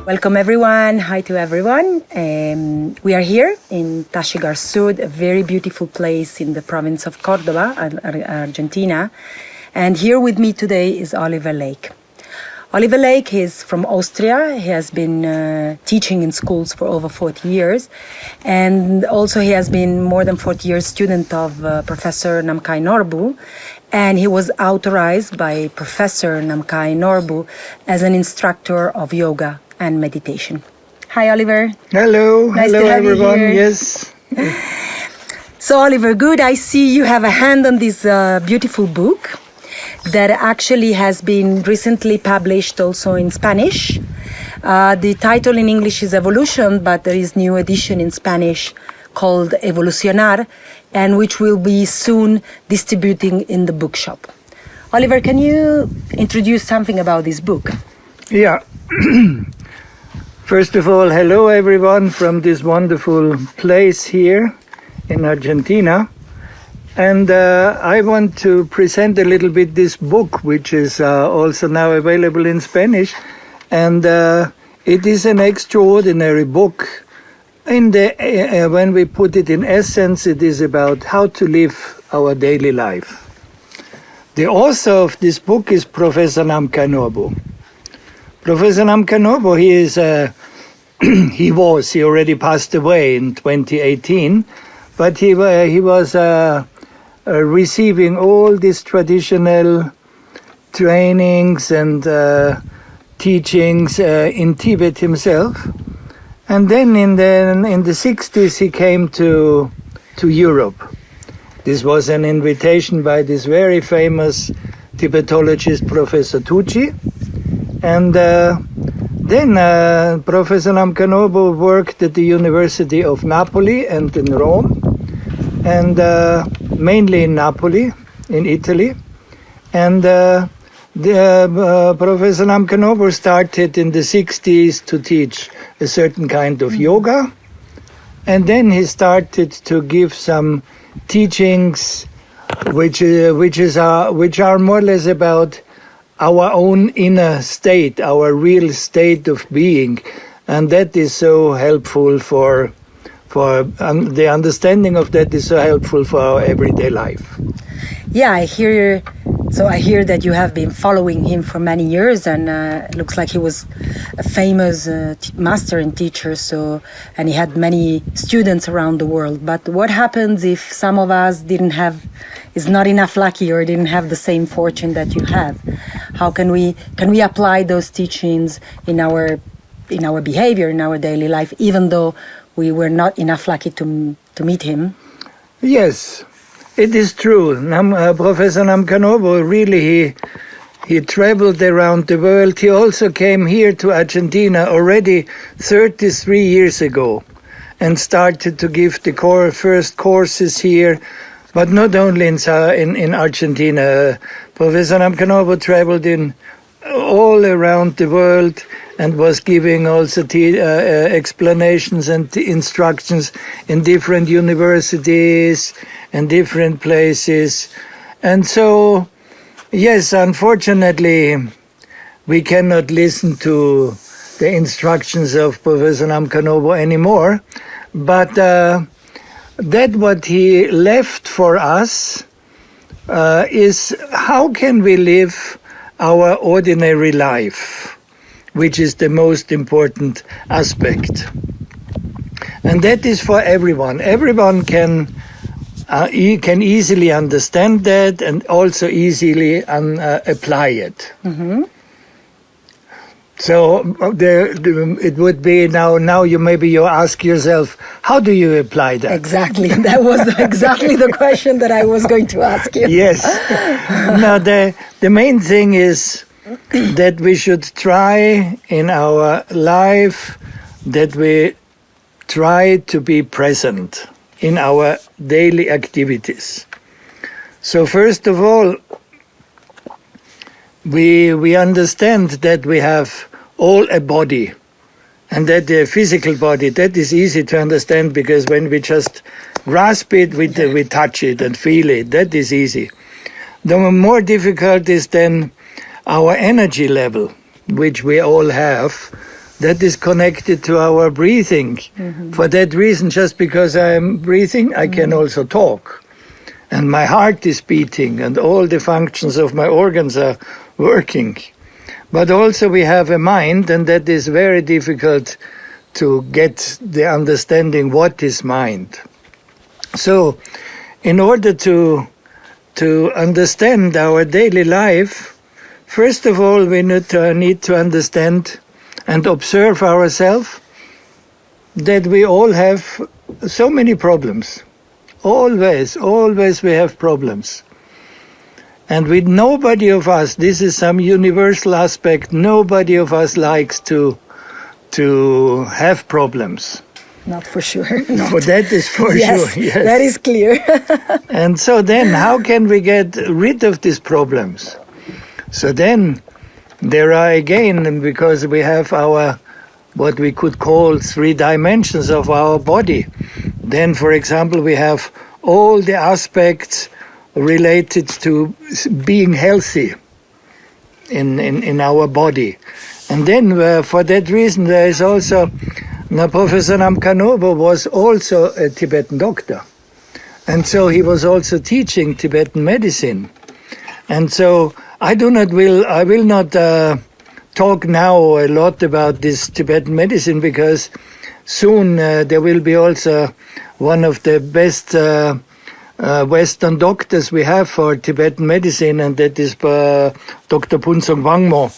Welcome everyone. Hi to everyone. We are here in Taxigarzud, a very beautiful place in the province of Córdoba, Argentina. And here with me today is Oliver Leick. Oliver Leick is from Austria. He has been teaching in schools for over 40 years. And also he has been more than 40 years student of Professor Namkhai Norbu. And he was authorized by Professor Namkhai Norbu as an instructor of yoga and meditation. Hi, Oliver. Hello. Nice Hello, to have everyone. You here. Yes. So, Oliver, good. I see you have a hand on this beautiful book that actually has been recently published also in Spanish. The title in English is Evolution, but there is new edition in Spanish called Evolucionar, and which will be soon distributing in the bookshop. Oliver, can you introduce something about this book? Yeah. First of all, hello everyone from this wonderful place here in Argentina. And I want to present a little bit this book, which is also now available in Spanish. And it is an extraordinary book. When we put it in essence, it is about how to live our daily life. The author of this book is Professor Namkhai Norbu. Professor Namkhai Norbu, he already passed away in 2018, but he was receiving all these traditional trainings and teachings in Tibet himself. And then in the 60s he came to Europe. This was an invitation by this very famous Tibetologist, Professor Tucci. And then Professor Namkhai Norbu worked at the University of Napoli and in Rome, and mainly in Napoli, in Italy. And Professor Namkhai Norbu started in the 60s to teach a certain kind of yoga, and then he started to give some teachings which are more or less about our own inner state, our real state of being, and that is so helpful for the understanding of that is so helpful for our everyday life. Yeah, I hear that you have been following him for many years, and it looks like he was a famous master and teacher. And he had many students around the world. But what happens if some of us is not enough lucky or didn't have the same fortune that you have? How can we apply those teachings in our behavior, in our daily life, even though we were not enough lucky to meet him? Yes. It is true. Professor Namkhai Norbu, really, he traveled around the world. He also came here to Argentina already 33 years ago and started to give the first courses here, but not only in Argentina. Professor Namkhai Norbu traveled all around the world and was giving also explanations and instructions in different universities and different places. And so, yes, unfortunately, we cannot listen to the instructions of Professor Namkhai Norbu anymore. But that what he left for us is how can we live our ordinary life, which is the most important aspect. And that is for everyone. Everyone can easily understand that and also easily apply it. Mm-hmm. So it would be now you ask yourself, how do you apply that? Exactly. That was exactly the question that I was going to ask you. Yes. Now the main thing is that we should try in our life that we try to be present in our daily activities. So first of all, we understand that we have all a body, and that the physical body, that is easy to understand because when we just grasp it, we touch it and feel it, that is easy. The more difficult is then our energy level, which we all have, that is connected to our breathing. For that reason, just because I'm breathing, I can also talk. And my heart is beating, and all the functions of my organs are working. But also we have a mind, and that is very difficult to get the understanding what is mind. So, in order to understand our daily life, first of all, we need to understand and observe ourselves that we all have so many problems. Always we have problems. And with nobody of us, this is some universal aspect, nobody of us likes to have problems. Not for sure. For that is for yes, sure. Yes, that is clear. And so then how can we get rid of these problems? So then there are again, because we have our, what we could call 3 dimensions of our body. Then, for example, we have all the aspects related to being healthy in our body. And then for that reason there is also, now Professor Namkhai was also a Tibetan doctor. And so he was also teaching Tibetan medicine. And so I will not talk now a lot about this Tibetan medicine, because soon there will be also one of the best Western doctors we have for Tibetan medicine, and that is Dr. Punsong Wangmo.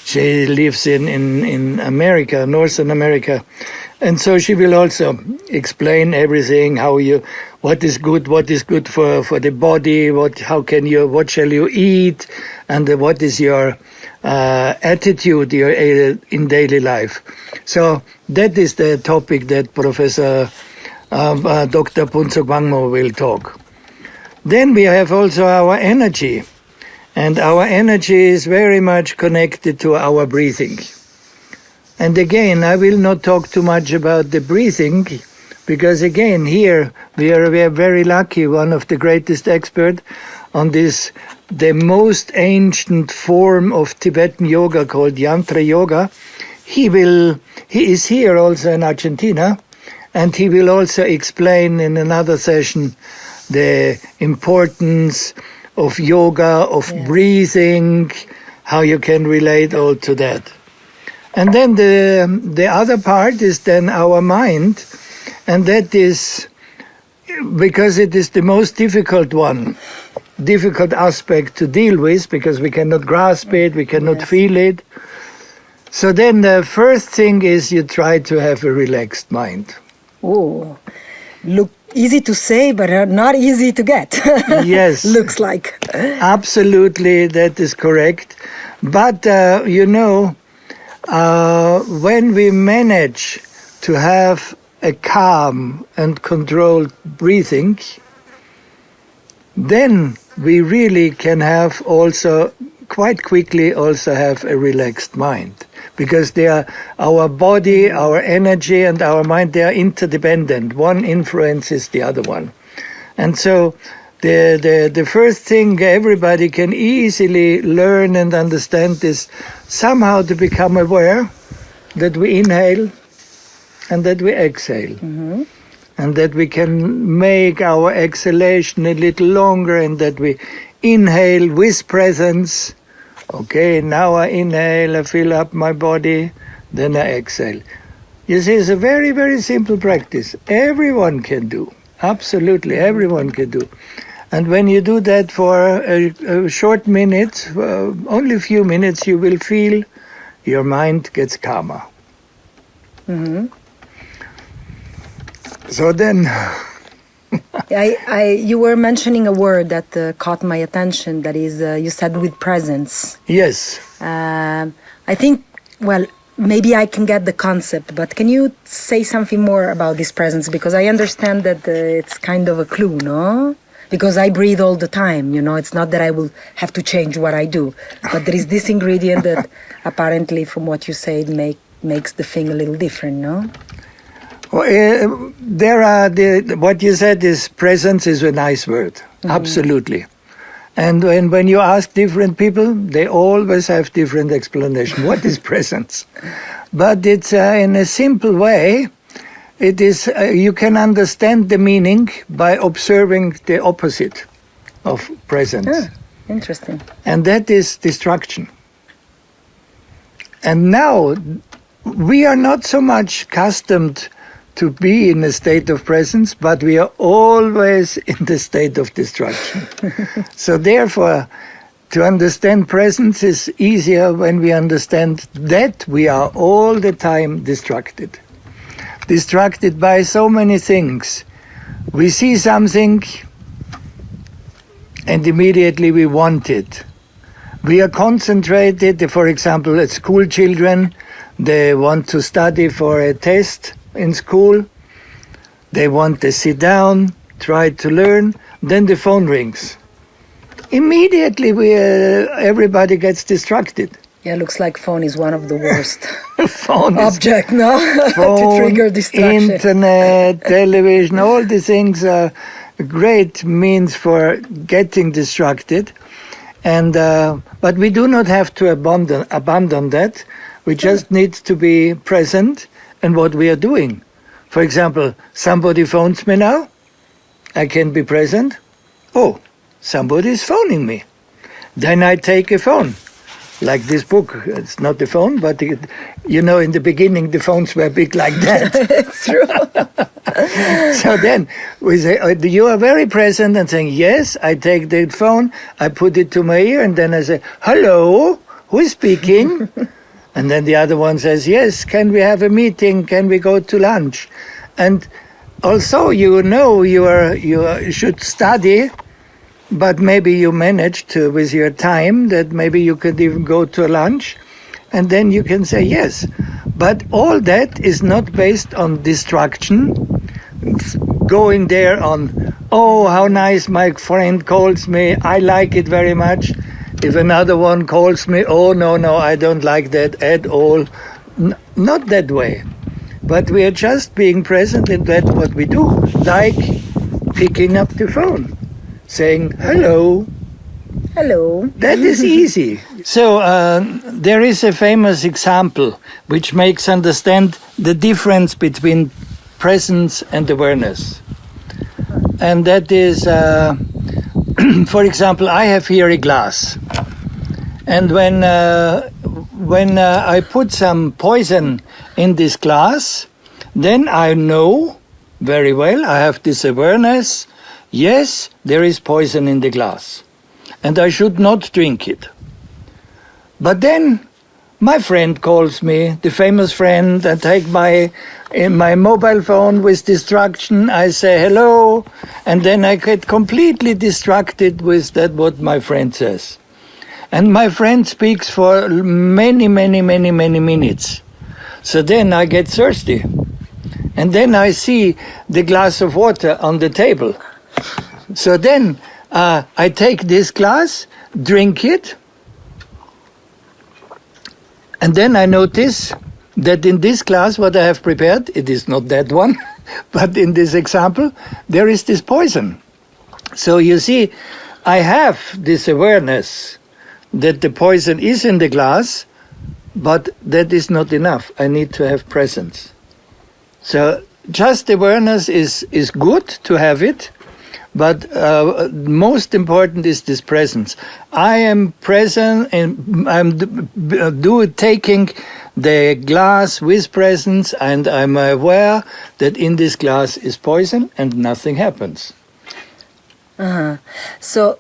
She lives in America, Northern America, and so she will also explain everything, what is good for the body, what shall you eat, and what is your attitude in daily life. So that is the topic that Professor Dr. Punsong Wangmo will talk. Then we have also our energy. And our energy is very much connected to our breathing. And again, I will not talk too much about the breathing, because again, here we are very lucky. One of the greatest experts on this, the most ancient form of Tibetan yoga called Yantra Yoga. He is here also in Argentina, and he will also explain in another session the importance of yoga, of breathing, how you can relate all to that. And then the other part is then our mind, and that is, because it is the most difficult aspect to deal with, because we cannot grasp it, we cannot feel it. So then the first thing is you try to have a relaxed mind. Oh, look easy to say, but not easy to get. Yes. Looks like. Absolutely, that is correct. But, when we manage to have a calm and controlled breathing, then we really can have also, quite quickly also have a relaxed mind. Because our body, our energy, and our mind, they are interdependent. One influences the other one. And so the first thing everybody can easily learn and understand is somehow to become aware that we inhale and that we exhale. Mm-hmm. And that we can make our exhalation a little longer, and that we inhale with presence. Okay, now I inhale, I fill up my body, then I exhale. You see, it's a very, very simple practice. Everyone can do. Absolutely, everyone can do. And when you do that for a short minute, only a few minutes, you will feel your mind gets calmer. Mm-hmm. So then... You were mentioning a word that caught my attention, that is, you said with presence. Yes. I think, well, maybe I can get the concept, but can you say something more about this presence? Because I understand that it's kind of a clue, no? Because I breathe all the time, it's not that I will have to change what I do. But there is this ingredient that apparently, from what you said, makes the thing a little different, no? Well, what you said is presence is a nice word, absolutely. And when you ask different people, they always have different explanation. What is presence? But it's in a simple way. It is you can understand the meaning by observing the opposite of presence. Interesting. And that is distraction. And now we are not so much accustomed to be in a state of presence, but we are always in the state of distraction. So therefore, to understand presence is easier when we understand that we are all the time distracted. Distracted by so many things. We see something and immediately we want it. We are concentrated, for example, at school children, they want to study for a test in school, they want to sit down, try to learn, then the phone rings. Immediately everybody gets distracted. Yeah, looks like phone is one of the worst phone object, no? Phone, to trigger distraction. internet, television, all these things are great means for getting distracted. And but we do not have to abandon that. We just need to be present in what we are doing. For example, somebody phones me now. I can be present. Oh, somebody is phoning me. Then I take a phone. Like this book. It's not a phone, but in the beginning the phones were big like that. It's true. So then we say, you are very present and saying, yes, I take the phone, I put it to my ear, and then I say, hello, who is speaking? And then the other one says, yes, can we have a meeting? Can we go to lunch? And also, you should study, but maybe you manage to, with your time, that maybe you could even go to lunch, and then you can say yes. But all that is not based on distraction, going there on, oh, how nice my friend calls me, I like it very much. If another one calls me, oh, no, I don't like that at all. Not that way. But we are just being present in that what we do, like picking up the phone, saying hello. Hello. That is easy. So there is a famous example which makes understand the difference between presence and awareness. And that is, for example, I have here a glass. And when I put some poison in this glass, then I know very well, I have this awareness, yes, there is poison in the glass. And I should not drink it. But then my friend calls me, the famous friend, I take my mobile phone with distraction, I say hello, and then I get completely distracted with that what my friend says. And my friend speaks for many minutes. So then I get thirsty. And then I see the glass of water on the table. So then I take this glass, drink it, and then I notice that in this glass what I have prepared, it is not that one, but in this example, there is this poison. So you see, I have this awareness that the poison is in the glass, but that is not enough. I need to have presence. So just awareness is good to have it, but most important is this presence. I am present and I'm taking the glass with presence, and I'm aware that in this glass is poison and nothing happens. So,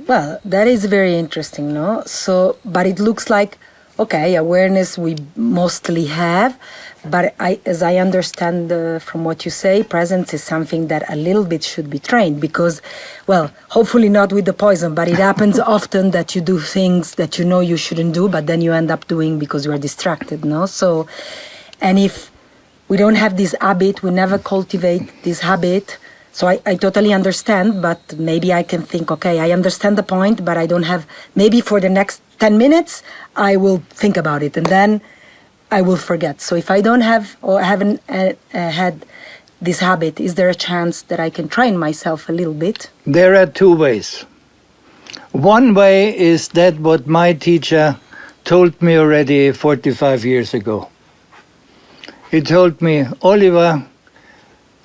well, that is very interesting, no? So, but it looks like, okay, awareness we mostly have, but as I understand from what you say, presence is something that a little bit should be trained because, well, hopefully not with the poison, but it happens often that you do things that you know you shouldn't do, but then you end up doing because you are distracted, no? So, and if we don't have this habit, we never cultivate this habit. So I totally understand, but maybe I can think, okay, I understand the point, but I don't have, maybe for the next 10 minutes, I will think about it, and then I will forget. So if I don't have or haven't had this habit, is there a chance that I can train myself a little bit? There are two ways. One way is that what my teacher told me already 45 years ago. He told me, Oliver,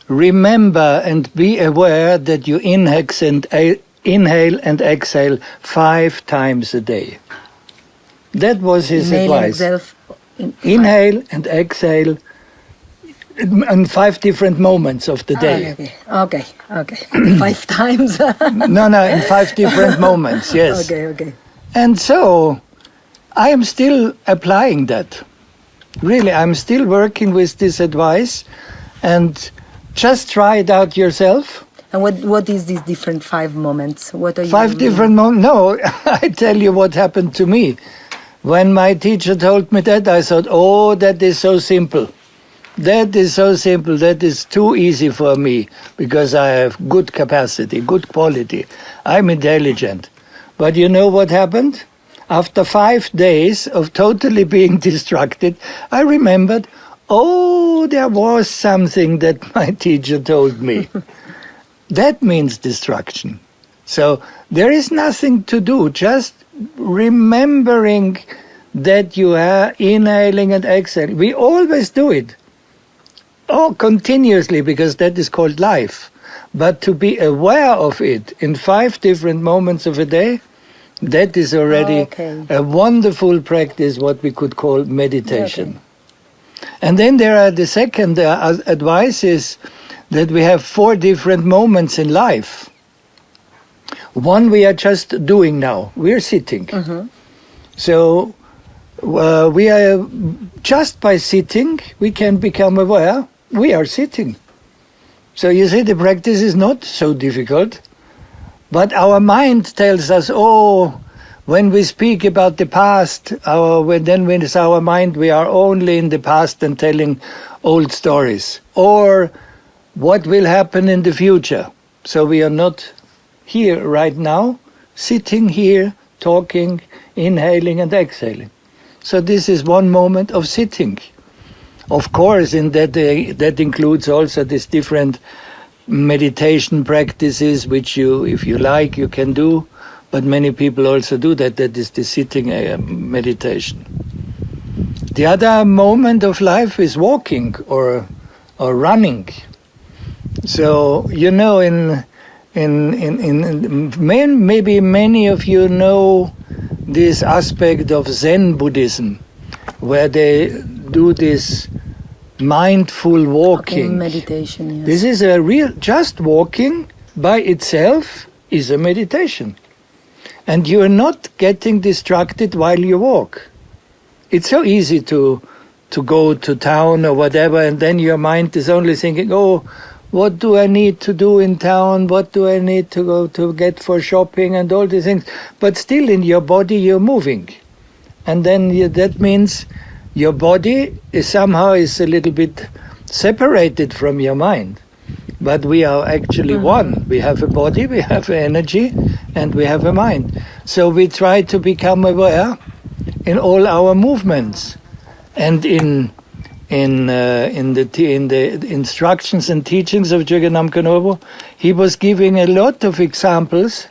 remember and be aware that you inhale and exhale 5 times a day. That was his advice. Inhale and exhale in 5 different moments of the day. Okay. 5 times. No, in 5 different moments, yes. Okay. And so I am still applying that. Really, I'm still working with this advice, and just try it out yourself. And what is these different 5 moments? What are you 5 different moments? No, I tell you what happened to me. When my teacher told me that, I thought, oh, that is so simple. That is so simple. That is too easy for me because I have good capacity, good quality. I'm intelligent. But you know what happened? After 5 days of totally being distracted, I remembered, oh, there was something that my teacher told me. That means distraction. So there is nothing to do, just remembering that you are inhaling and exhaling. We always do it. Oh, continuously, because that is called life. But to be aware of it in 5 different moments of a day, that is already a wonderful practice, what we could call meditation. And then there are the second advice is that we have 4 different moments in life. One we are just doing now. We are sitting. So we are just by sitting, we can become aware we are sitting. So you see, the practice is not so difficult, but our mind tells us, oh, when we speak about the past, then when it's our mind, we are only in the past and telling old stories, or what will happen in the future. So we are not here right now, sitting here, talking, inhaling and exhaling. So this is one moment of sitting. Of course, in that includes also these different meditation practices, which you, if you like, you can do. But many people also do that. That is the sitting meditation. The other moment of life is walking or running. So you know, maybe many of you know this aspect of Zen Buddhism, where they do this mindful walking. Meditation, yes. This is a real, just walking by itself is a meditation. And you are not getting distracted while you walk. It's so easy to go to town or whatever, and then your mind is only thinking, oh, what do I need to do in town? What do I need to go to get for shopping and all these things? But still in your body you're moving. And then that means your body is a little bit separated from your mind. But we are actually one. We have a body, we have energy, and we have a mind. So we try to become aware in all our movements. And in the instructions and teachings of Namkhai, he was giving a lot of examples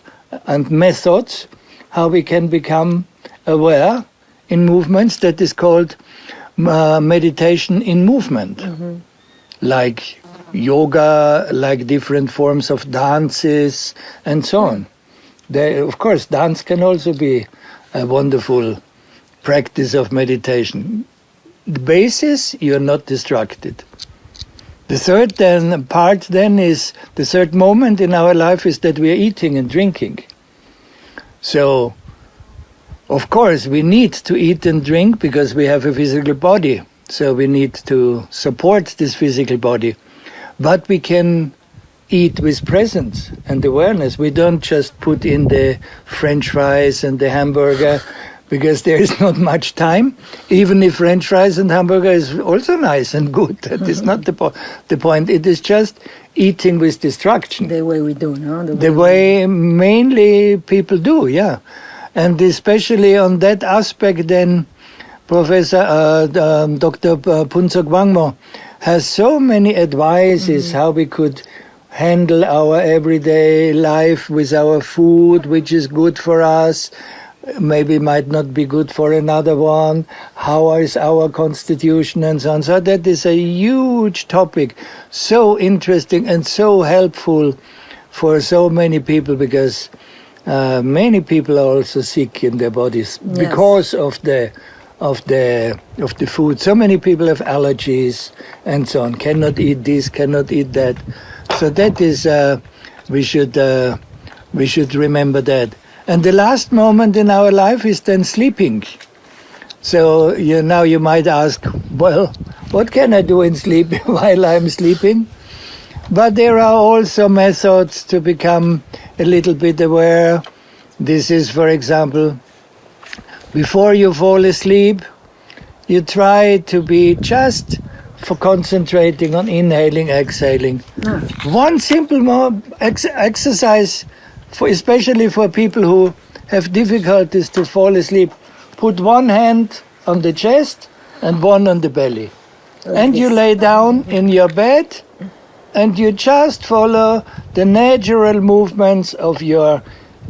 and methods how we can become aware in movements. That is called meditation in movement, like yoga, like different forms of dances, and so on. Of course, dance can also be a wonderful practice of meditation. The basis, you're not distracted. The third the third moment in our life is that we are eating and drinking. So, of course, we need to eat and drink because we have a physical body. So we need to support this physical body. But we can eat with presence and awareness. We don't just put in the French fries and the hamburger because there is not much time, even if French fries and hamburger is also nice and good. That is not the point. It is just eating with distraction. The way we do, no? The way mainly people do, yeah. And especially on that aspect, then Professor Dr. Phuntsog Wangmo has so many advices how we could handle our everyday life with our food, which is good for us, maybe might not be good for another one, how is our constitution and so on. So that is a huge topic, so interesting and so helpful for so many people, because many people are also sick in their bodies because of the food. So many people have allergies and so on, cannot eat this, cannot eat that. So that is we should remember that. And the last moment in our life is then sleeping. So now you might ask, well, what can I do in sleep while I'm sleeping? But there are also methods to become a little bit aware. This is, for example, before you fall asleep, you try to be just for concentrating on inhaling, exhaling. One simple exercise, especially for people who have difficulties to fall asleep, put one hand on the chest and one on the belly. And you lay down in your bed and you just follow the natural movements of your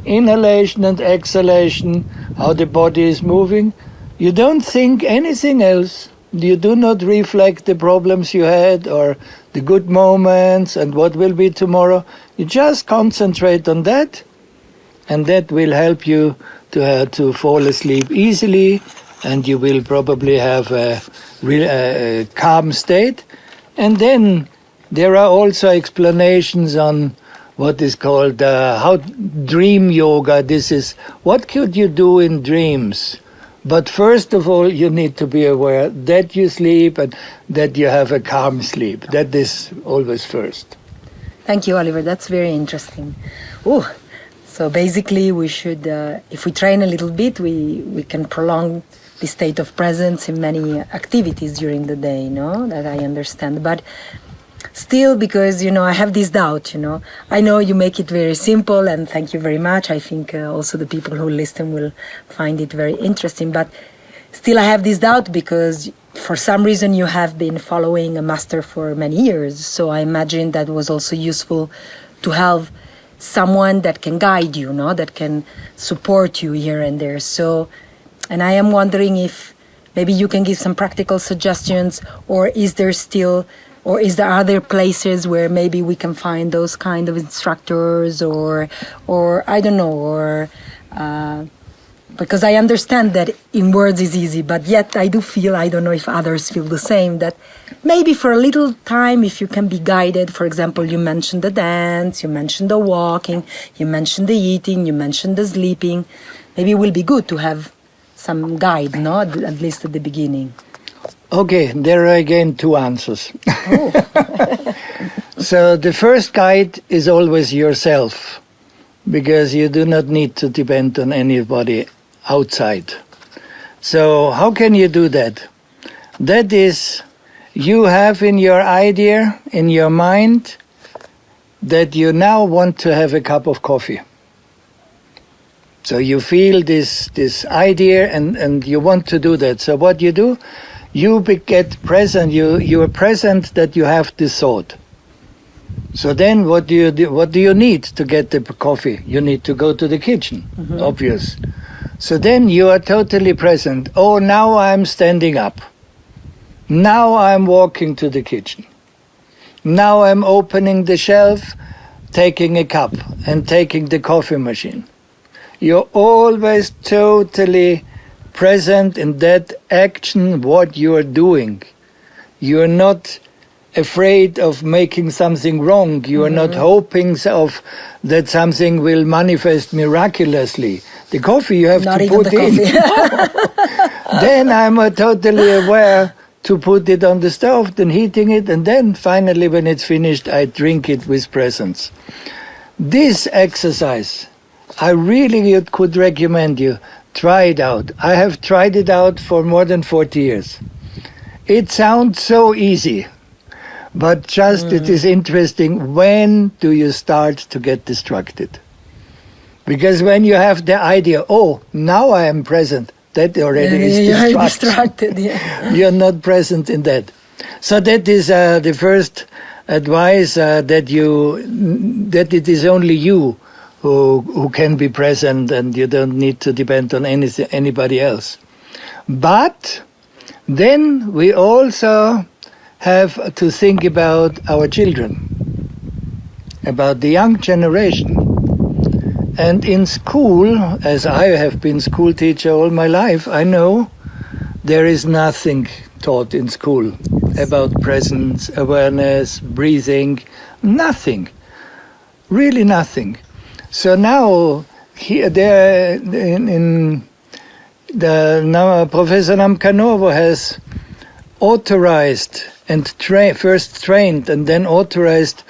inhalation and exhalation, how the body is moving. You don't think anything else. You do not reflect the problems you had or the good moments and what will be tomorrow. You just concentrate on that, and that will help you to fall asleep easily, and you will probably have a calm state. And then there are also explanations on what is called how dream yoga. This is what could you do in dreams. But first of all, you need to be aware that you sleep and that you have a calm sleep. That is always first. Thank you, Oliver. That's very interesting. Oh, so basically we should, if we train a little bit, we can prolong the state of presence in many activities during the day, no? That I understand. But still, because, I have this doubt, I know you make it very simple, and thank you very much. I think also the people who listen will find it very interesting. But still I have this doubt because for some reason you have been following a master for many years. So I imagine that was also useful to have someone that can guide you, that can support you here and there. So, and I am wondering if maybe you can give some practical suggestions, or is there other places where maybe we can find those kind of instructors, or I don't know, or because I understand that in words is easy, but yet I do feel, I don't know if others feel the same, that maybe for a little time, if you can be guided, for example, you mentioned the dance, you mentioned the walking, you mentioned the eating, you mentioned the sleeping, maybe it will be good to have some guide, no? At least at the beginning. Okay, there are again two answers. Oh. So the first guide is always yourself, because you do not need to depend on anybody outside. So how can you do that? That is, you have in your idea, in your mind, that you now want to have a cup of coffee. So you feel this idea and you want to do that. So what you do, you get present, you are present that you have this thought. So then what do you need to get the coffee? You need to go to the kitchen, obvious. So then you are totally present. Oh, now I'm standing up. Now I'm walking to the kitchen. Now I'm opening the shelf, taking a cup and taking the coffee machine. You're always totally present in that action, what you are doing. You're not afraid of making something wrong. You are not hoping that something will manifest miraculously. The coffee you have not to even put the in. Coffee. Then I'm totally aware to put it on the stove, then heating it, and then finally when it's finished, I drink it with presence. This exercise, I really could recommend you. Try it out. I have tried it out for more than 40 years. It sounds so easy, but just it is interesting, when do you start to get distracted? Because when you have the idea, oh, now I am present, that already is distracted. Yeah. You're not present in that. So that is the first advise that it is only you who can be present, and you don't need to depend on anybody else. But then we also have to think about our children, about the young generation. And in school, as I have been school teacher all my life, I know there is nothing taught in school about presence, awareness, breathing, nothing, really nothing. So now, Professor Namkhai has authorized and first trained and then authorized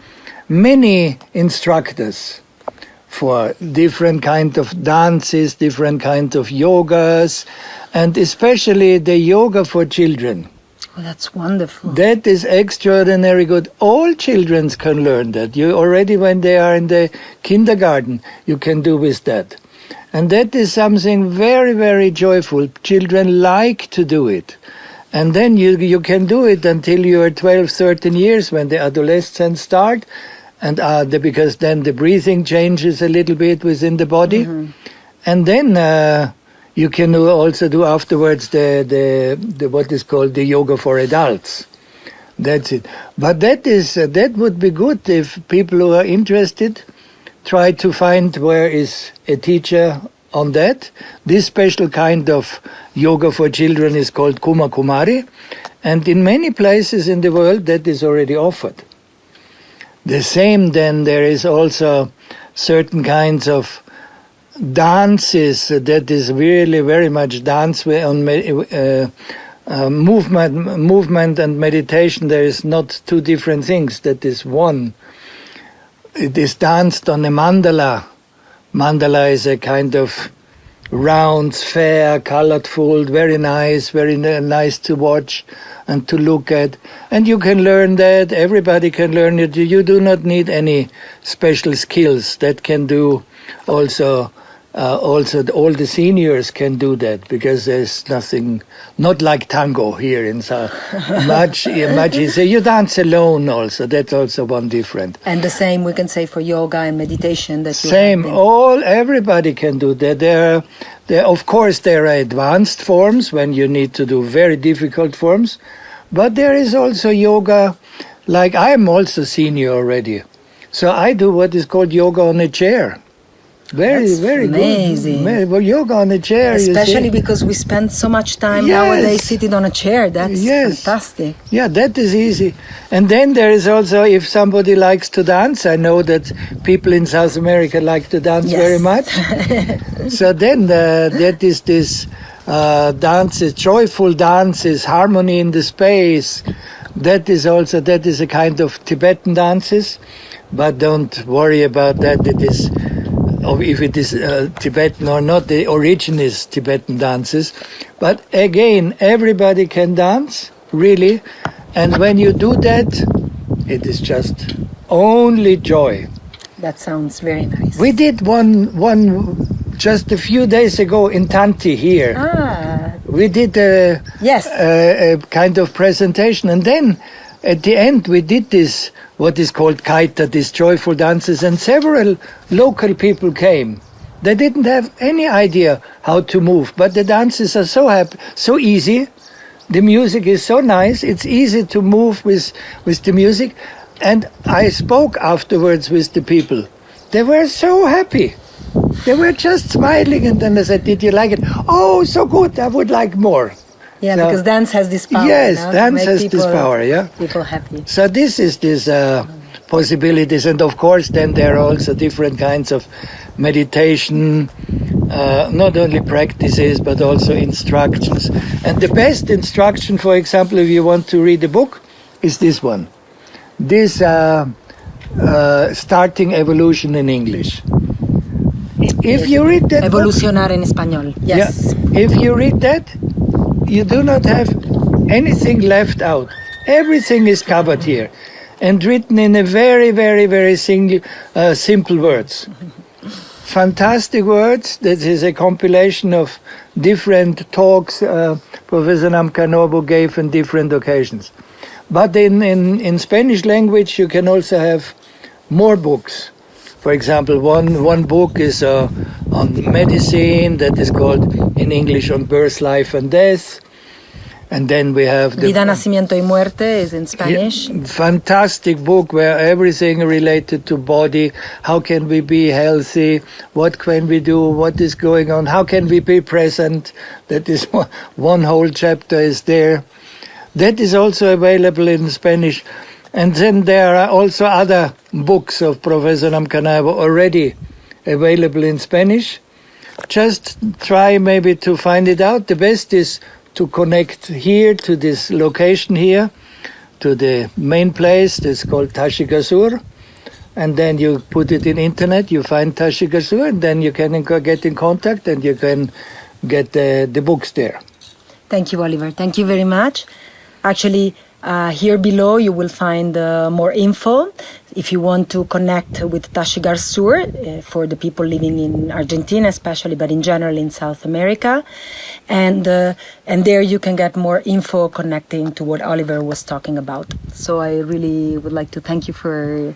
many instructors for different kind of dances, different kind of yogas, and especially the yoga for children. Oh, that's wonderful. That is extraordinary good. All children can learn that. You already, when they are in the kindergarten, you can do with that. And that is something very, very joyful. Children like to do it. And then you can do it until you are 12, 13 years, when the adolescents start, and because then the breathing changes a little bit within the body. Mm-hmm. And then you can also do afterwards the what is called the yoga for adults. That's it. But that would be good if people who are interested try to find where is a teacher on that. This special kind of yoga for children is called Kuma Kumari, and in many places in the world that is already offered. The same then, there is also certain kinds of dances that is really very much dance on movement and meditation. There is not two different things. That is one. It is danced on a mandala. Mandala is a kind of round sphere, colorful, very nice to watch and to look at. And you can learn that. Everybody can learn it. You do not need any special skills. That can do also all the seniors can do that, because there's nothing, not like tango here in much easier. You dance alone also. That's also one different. And the same we can say for yoga and meditation. That same. Everybody can do that. There, of course, there are advanced forms when you need to do very difficult forms, but there is also yoga. Like I'm also senior already, so I do what is called yoga on a chair. Very amazing. Good. Well, yoga on a chair, especially because we spend so much time nowadays sitting on a chair. That's fantastic. Yeah, that is easy. And then there is also, if somebody likes to dance, I know that people in South America like to dance very much. So then that is this dances, joyful dances, harmony in the space. That is a kind of Tibetan dances, but don't worry about that. It is, if it is Tibetan or not, the origin is Tibetan dances. But again, everybody can dance, really. And when you do that, it is just only joy. That sounds very nice. We did one just a few days ago in Tanti here. We did a kind of presentation. And then at the end we did this, what is called kaita, these joyful dances, and several local people came. They didn't have any idea how to move, but the dances are so easy. The music is so nice. It's easy to move with the music. And I spoke afterwards with the people. They were so happy. They were just smiling, and then I said, "Did you like it?" "Oh, so good, I would like more." Yeah, so, because dance has this power. Yes, dance has this power, People happy. So this is this possibilities, and of course then there are also different kinds of meditation, not only practices but also instructions. And the best instruction, for example, if you want to read a book, is this one. This Starting Evolution in English. If you read that Evolucionar en español. Yes. Yeah, if you read that, you do not have anything left out. Everything is covered here and written in a very, very, very simple words. Fantastic words. This is a compilation of different talks Professor Namkhai gave on different occasions. But in Spanish language, you can also have more books. For example, one book is on medicine that is called in English on birth, life, and death. And then we have the Vida, nacimiento y muerte is in Spanish. Fantastic book where everything related to body, how can we be healthy, what can we do, what is going on, how can we be present. That is one whole chapter is there. That is also available in Spanish. And then there are also other books of Professor Namkhai already available in Spanish. Just try maybe to find it out. The best is to connect here to this location here, to the main place that's called Tashigasur. And then you put it in internet, you find Tashigasur, and then you can get in contact and you can get the books there. Thank you, Oliver. Thank you very much. Actually, here below you will find more info if you want to connect with Tashigasur for the people living in Argentina especially, but in general in South America. And there you can get more info connecting to what Oliver was talking about. So I really would like to thank you for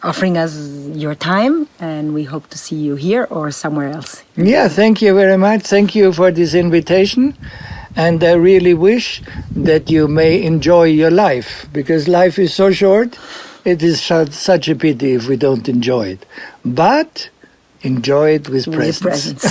offering us your time, and we hope to see you here or somewhere else. Yeah, thank you very much. Thank you for this invitation. And I really wish that you may enjoy your life, because life is so short. It is such a pity if we don't enjoy it. But enjoy it with presence.